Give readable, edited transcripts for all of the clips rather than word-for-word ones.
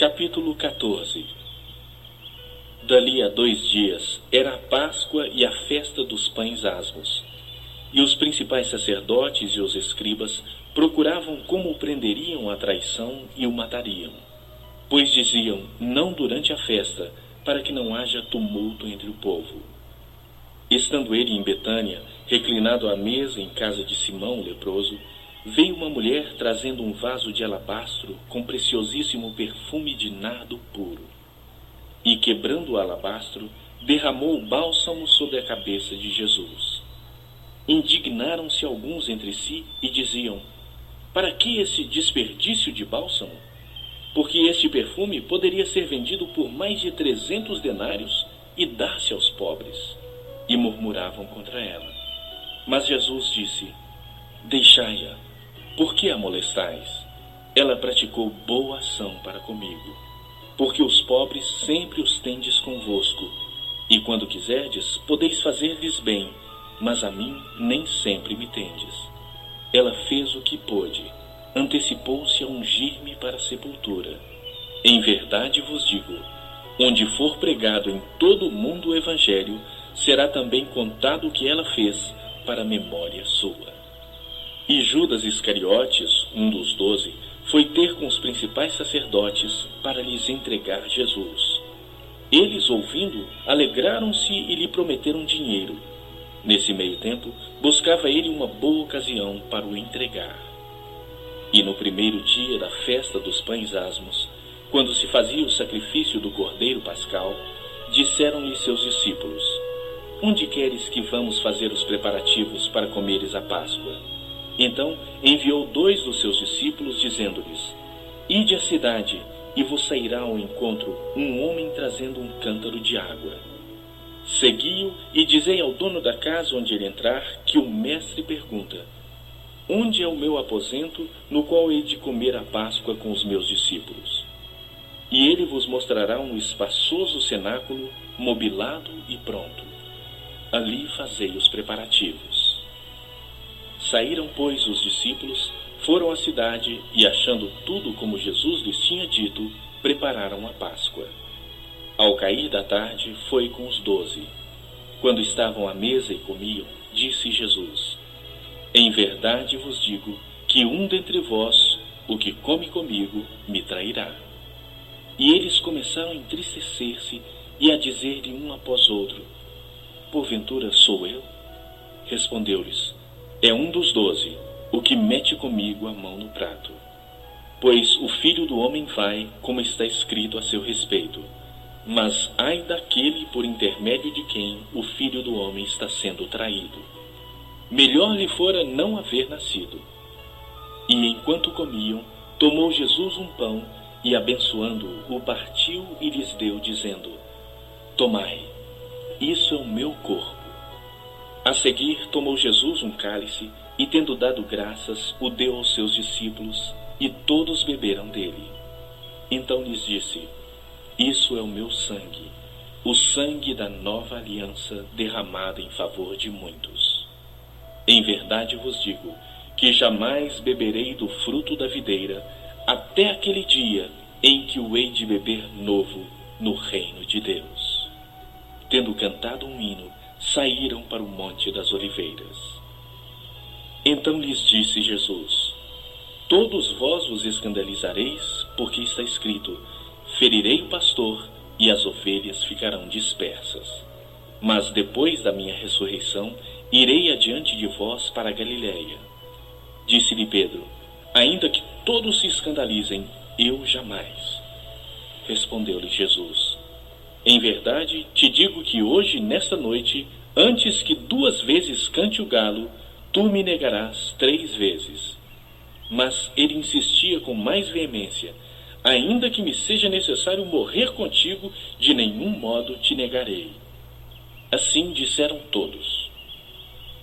Capítulo 14. Dali a 2 dias era a Páscoa e a festa dos pães asmos. E os principais sacerdotes e os escribas procuravam como o prenderiam à traição e o matariam. Pois diziam, não durante a festa, para que não haja tumulto entre o povo. Estando ele em Betânia, reclinado à mesa em casa de Simão o leproso, veio uma mulher trazendo um vaso de alabastro com preciosíssimo perfume de nardo puro. E, quebrando o alabastro, derramou o bálsamo sobre a cabeça de Jesus. Indignaram-se alguns entre si e diziam, para que esse desperdício de bálsamo? Porque este perfume poderia ser vendido por mais de 300 denários e dar-se aos pobres. E murmuravam contra ela. Mas Jesus disse, deixai-a, por que a molestais? Ela praticou boa ação para comigo. Porque os pobres sempre os tendes convosco, e quando quiserdes, podeis fazer-lhes bem, mas a mim nem sempre me tendes. Ela fez o que pôde, antecipou-se a ungir-me para a sepultura. Em verdade vos digo, onde for pregado em todo o mundo o Evangelho, será também contado o que ela fez, para memória sua. E Judas Iscariotes, um dos 12, foi ter com os principais sacerdotes para lhes entregar Jesus. Eles, ouvindo, alegraram-se e lhe prometeram dinheiro. Nesse meio tempo, buscava ele uma boa ocasião para o entregar. E no primeiro dia da festa dos pães asmos, quando se fazia o sacrifício do cordeiro pascal, disseram-lhe seus discípulos, onde queres que vamos fazer os preparativos para comeres a Páscoa? Então enviou 2 dos seus discípulos, dizendo-lhes, ide à cidade, e vos sairá ao encontro um homem trazendo um cântaro de água. Segui-o e dizei ao dono da casa onde ele entrar, que o mestre pergunta, onde é o meu aposento, no qual hei de comer a Páscoa com os meus discípulos? E ele vos mostrará um espaçoso cenáculo, mobilado e pronto. Ali fazei os preparativos. Saíram, pois, os discípulos, foram à cidade e, achando tudo como Jesus lhes tinha dito, prepararam a Páscoa. Ao cair da tarde, foi com os 12. Quando estavam à mesa e comiam, disse Jesus, em verdade vos digo que um dentre vós, o que come comigo, me trairá. E eles começaram a entristecer-se e a dizer-lhe um após outro, porventura sou eu? Respondeu-lhes, é um dos 12, o que mete comigo a mão no prato. Pois o Filho do Homem vai, como está escrito a seu respeito. Mas ai daquele por intermédio de quem o Filho do Homem está sendo traído. Melhor lhe fora não haver nascido. E enquanto comiam, tomou Jesus um pão e, abençoando-o, o partiu e lhes deu, dizendo, tomai, isso é o meu corpo. A seguir, tomou Jesus um cálice e, tendo dado graças, o deu aos seus discípulos, e todos beberam dele. Então lhes disse, isso é o meu sangue, o sangue da nova aliança derramada em favor de muitos. Em verdade vos digo, que jamais beberei do fruto da videira, até aquele dia em que o hei de beber novo no reino de Deus. Tendo cantado um hino, saíram para o Monte das Oliveiras. Então lhes disse Jesus, todos vós vos escandalizareis, porque está escrito, ferirei o pastor e as ovelhas ficarão dispersas. Mas depois da minha ressurreição, irei adiante de vós para a Galiléia. Disse-lhe Pedro, ainda que todos se escandalizem, eu jamais. Respondeu-lhe Jesus, em verdade te digo que hoje, nesta noite, antes que 2 vezes cante o galo, tu me negarás 3 vezes. Mas ele insistia com mais veemência, ainda que me seja necessário morrer contigo, de nenhum modo te negarei. Assim disseram todos.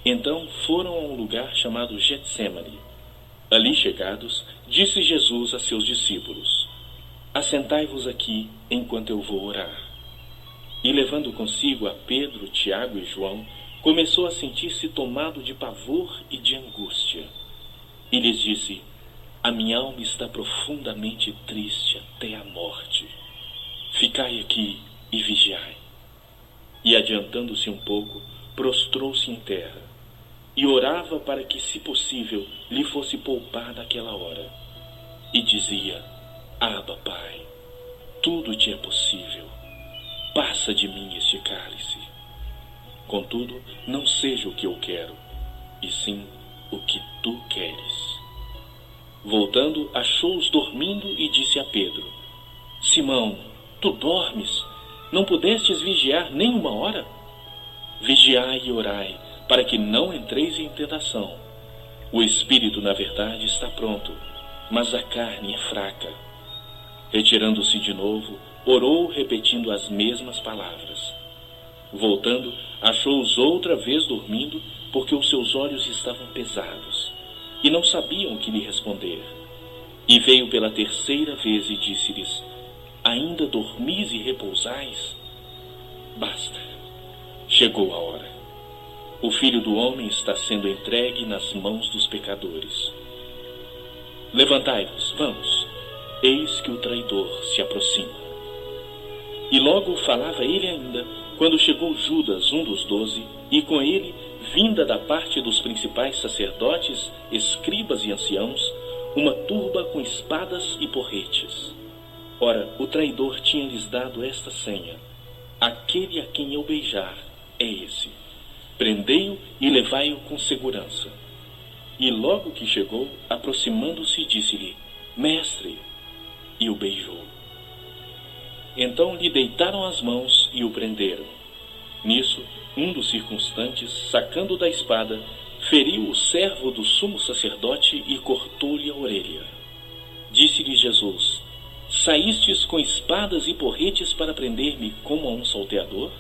Então foram a um lugar chamado Getsêmani. Ali chegados, disse Jesus a seus discípulos, assentai-vos aqui enquanto eu vou orar. E levando consigo a Pedro, Tiago e João, começou a sentir-se tomado de pavor e de angústia. E lhes disse, a minha alma está profundamente triste até a morte. Ficai aqui e vigiai. E adiantando-se um pouco, prostrou-se em terra, e orava para que, se possível, lhe fosse poupada aquela hora. E dizia: Abba, Pai, tudo te é possível. Passa de mim este cálice. Contudo, não seja o que eu quero, e sim o que tu queres. Voltando, achou-os dormindo e disse a Pedro: Simão, tu dormes? Não pudestes vigiar nem uma hora? Vigiai e orai, para que não entreis em tentação. O espírito, na verdade, está pronto, mas a carne é fraca. Retirando-se de novo, orou, repetindo as mesmas palavras. Voltando, achou-os outra vez dormindo, porque os seus olhos estavam pesados, e não sabiam o que lhe responder. E veio pela terceira vez e disse-lhes: Ainda dormis e repousais? Basta, chegou a hora. O Filho do Homem está sendo entregue nas mãos dos pecadores. Levantai-vos, vamos, eis que o traidor se aproxima. E logo falava ele ainda, quando chegou Judas, um dos 12, e com ele, vinda da parte dos principais sacerdotes, escribas e anciãos, uma turba com espadas e porretes. Ora, o traidor tinha-lhes dado esta senha: Aquele a quem eu beijar é esse. Prendei-o e levai-o com segurança. E logo que chegou, aproximando-se, disse-lhe: Mestre, e o beijou. Então lhe deitaram as mãos e o prenderam. Nisso, um dos circunstantes, sacando da espada, feriu o servo do sumo sacerdote e cortou-lhe a orelha. Disse-lhe Jesus: Saístes com espadas e porretes para prender-me como a um salteador?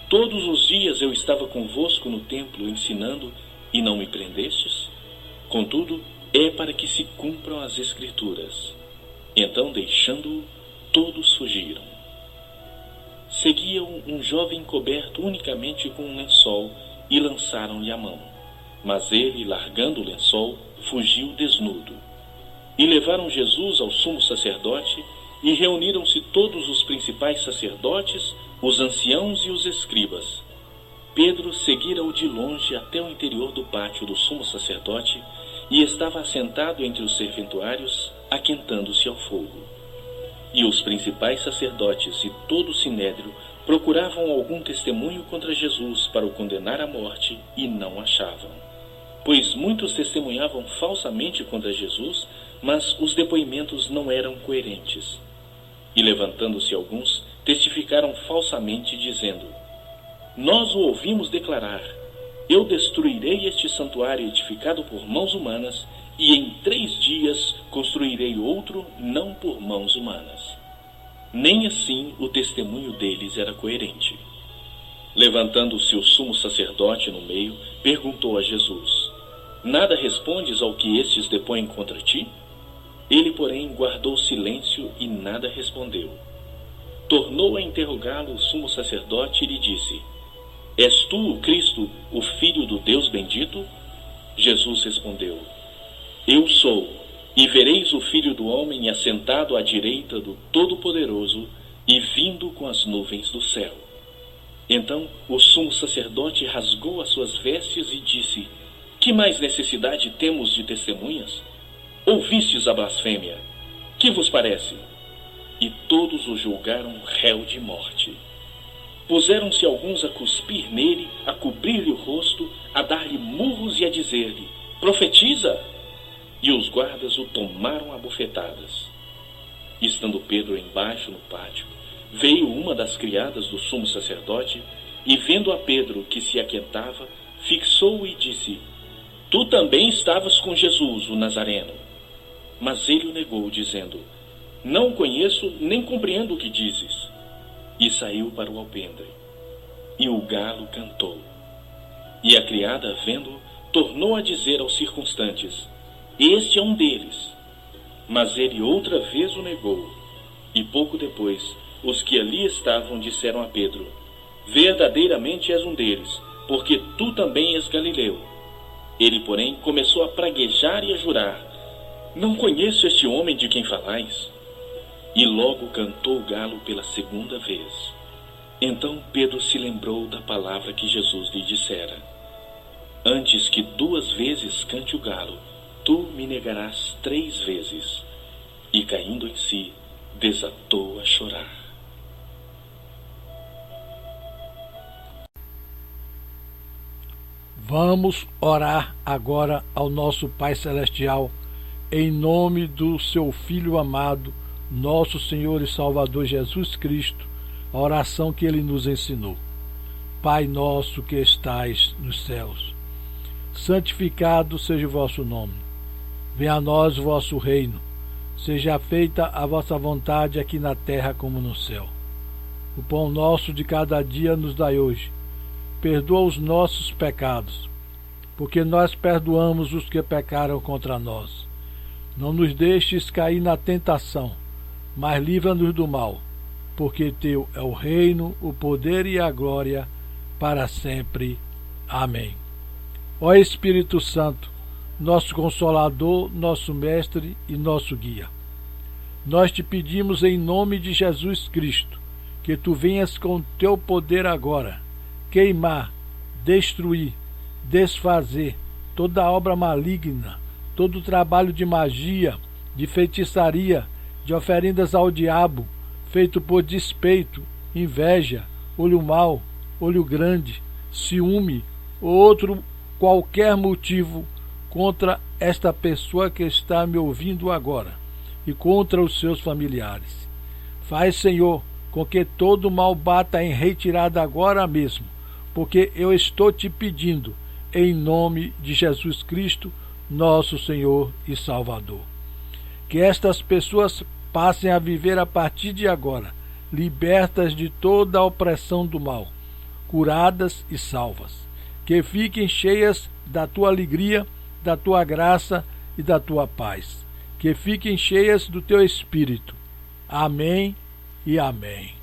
Todos os dias eu estava convosco no templo ensinando e não me prendestes? Contudo, é para que se cumpram as Escrituras. Então, deixando-o, todos fugiram. Seguia-o um jovem coberto unicamente com um lençol e lançaram-lhe a mão. Mas ele, largando o lençol, fugiu desnudo. E levaram Jesus ao sumo sacerdote, e reuniram-se todos os principais sacerdotes, os anciãos e os escribas. Pedro seguira-o de longe até o interior do pátio do sumo sacerdote, e estava assentado entre os serventuários, aquentando-se ao fogo. E os principais sacerdotes e todo o sinédrio procuravam algum testemunho contra Jesus para o condenar à morte, e não achavam. Pois muitos testemunhavam falsamente contra Jesus, mas os depoimentos não eram coerentes. E levantando-se alguns, testificaram falsamente, dizendo: Nós o ouvimos declarar: Eu destruirei este santuário edificado por mãos humanas, e em 3 dias construirei outro não por mãos humanas. Nem assim o testemunho deles era coerente. Levantando-se o sumo sacerdote no meio, perguntou a Jesus: Nada respondes ao que estes depõem contra ti? Ele, porém, guardou silêncio e nada respondeu. Tornou a interrogá-lo o sumo sacerdote e lhe disse: És tu o Cristo, o Filho do Deus bendito? Jesus respondeu: Eu sou, e vereis o Filho do Homem assentado à direita do Todo-Poderoso e vindo com as nuvens do céu. Então o sumo sacerdote rasgou as suas vestes e disse: Que mais necessidade temos de testemunhas? Ouvistes a blasfêmia. Que vos parece? E todos o julgaram réu de morte. Puseram-se alguns a cuspir nele, a cobrir-lhe o rosto, a dar-lhe murros e a dizer-lhe: Profetiza! E os guardas o tomaram a bofetadas. Estando Pedro embaixo no pátio, veio uma das criadas do sumo sacerdote, e vendo a Pedro que se aquietava, fixou-o e disse: Tu também estavas com Jesus, o Nazareno. Mas ele o negou, dizendo: Não o conheço, nem compreendo o que dizes. E saiu para o alpendre. E o galo cantou. E a criada, vendo-o, tornou a dizer aos circunstantes: Este é um deles. Mas ele outra vez o negou. E pouco depois, os que ali estavam disseram a Pedro: Verdadeiramente és um deles, porque tu também és galileu. Ele, porém, começou a praguejar e a jurar: Não conheço este homem de quem falais. E logo cantou o galo pela segunda vez. Então Pedro se lembrou da palavra que Jesus lhe dissera: antes que 2 vezes cante o galo, tu me negarás 3 vezes. E caindo em si, desatou a chorar. Vamos orar agora ao nosso Pai Celestial, em nome do seu Filho amado, nosso Senhor e Salvador Jesus Cristo, a oração que Ele nos ensinou. Pai nosso que estais nos céus, santificado seja o vosso nome. Venha a nós o vosso reino. Seja feita a vossa vontade aqui na terra como no céu. O pão nosso de cada dia nos dai hoje. Perdoa os nossos pecados, porque nós perdoamos os que pecaram contra nós. Não nos deixes cair na tentação, mas livra-nos do mal, porque teu é o reino, o poder e a glória, para sempre. Amém. Ó Espírito Santo, nosso Consolador, nosso Mestre e nosso Guia, nós te pedimos em nome de Jesus Cristo, que tu venhas com teu poder agora, queimar, destruir, desfazer toda obra maligna, todo trabalho de magia, de feitiçaria, de oferendas ao diabo, feito por despeito, inveja, olho mau, olho grande, ciúme ou outro qualquer motivo contra esta pessoa que está me ouvindo agora e contra os seus familiares. Faz, Senhor, com que todo mal bata em retirada agora mesmo, porque eu estou te pedindo, em nome de Jesus Cristo, nosso Senhor e Salvador. Que estas pessoas passem a viver a partir de agora, libertas de toda a opressão do mal, curadas e salvas. Que fiquem cheias da tua alegria, da tua graça e da tua paz. Que fiquem cheias do teu Espírito. Amém e amém.